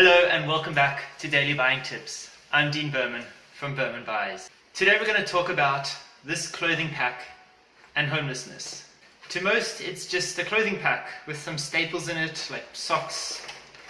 Hello and welcome back to Daily Buying Tips. I'm Dean Berman from Berman Buys. Today we're going to talk about this clothing pack and homelessness. To most it's just a clothing pack with some staples in it like socks,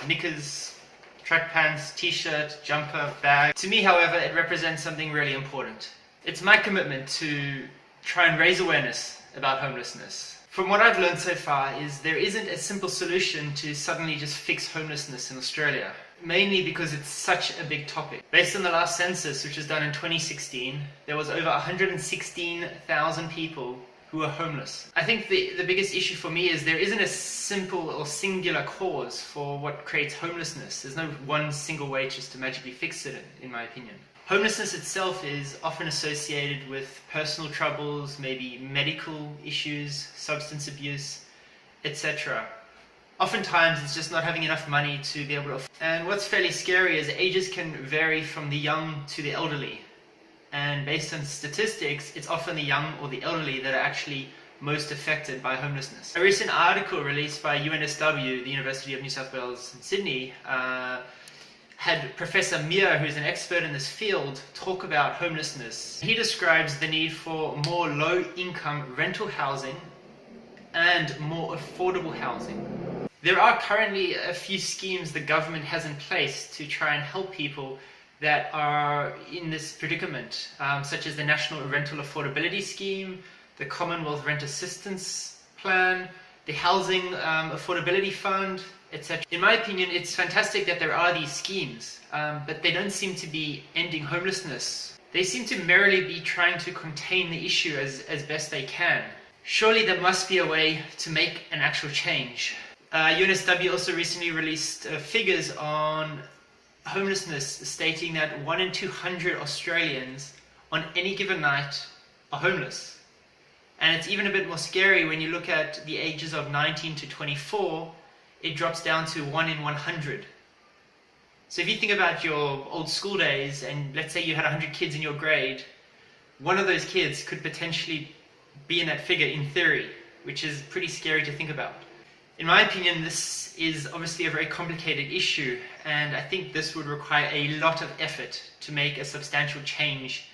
knickers, track pants, t-shirt, jumper, bag. To me, however, it represents something really important. It's my commitment to try and raise awareness about homelessness. From what I've learned so far is there isn't a simple solution to suddenly just fix homelessness in Australia, mainly because it's such a big topic. Based on the last census, which was done in 2016, there was over 116,000 people who were homeless. I think the biggest issue for me is there isn't a simple or singular cause for what creates homelessness. There's no one single way just to magically fix it, in my opinion. Homelessness itself is often associated with personal troubles, maybe medical issues, substance abuse, etc. Oftentimes it's just not having enough money to be able to afford. And what's fairly scary is ages can vary from the young to the elderly. And based on statistics, it's often the young or the elderly that are actually most affected by homelessness. A recent article released by UNSW, the University of New South Wales in Sydney, had Professor Mir, who's an expert in this field, talk about homelessness. He describes the need for more low-income rental housing and more affordable housing. There are currently a few schemes the government has in place to try and help people that are in this predicament, such as the National Rental Affordability Scheme, the Commonwealth Rent Assistance Plan, the Housing Affordability Fund, etc. In my opinion, it's fantastic that there are these schemes, but they don't seem to be ending homelessness. They seem to merely be trying to contain the issue as best they can. Surely there must be a way to make an actual change. UNSW also recently released figures on homelessness, stating that 1 in 200 Australians on any given night are homeless. And it's even a bit more scary when you look at the ages of 19 to 24, it drops down to 1 in 100. So if you think about your old school days, and let's say you had 100 kids in your grade, one of those kids could potentially be in that figure in theory, which is pretty scary to think about. In my opinion, this is obviously a very complicated issue, and I think this would require a lot of effort to make a substantial change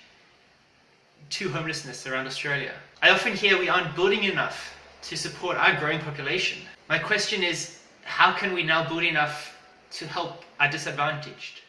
to homelessness around Australia. I often hear we aren't building enough to support our growing population. My question is, how can we now build enough to help our disadvantaged?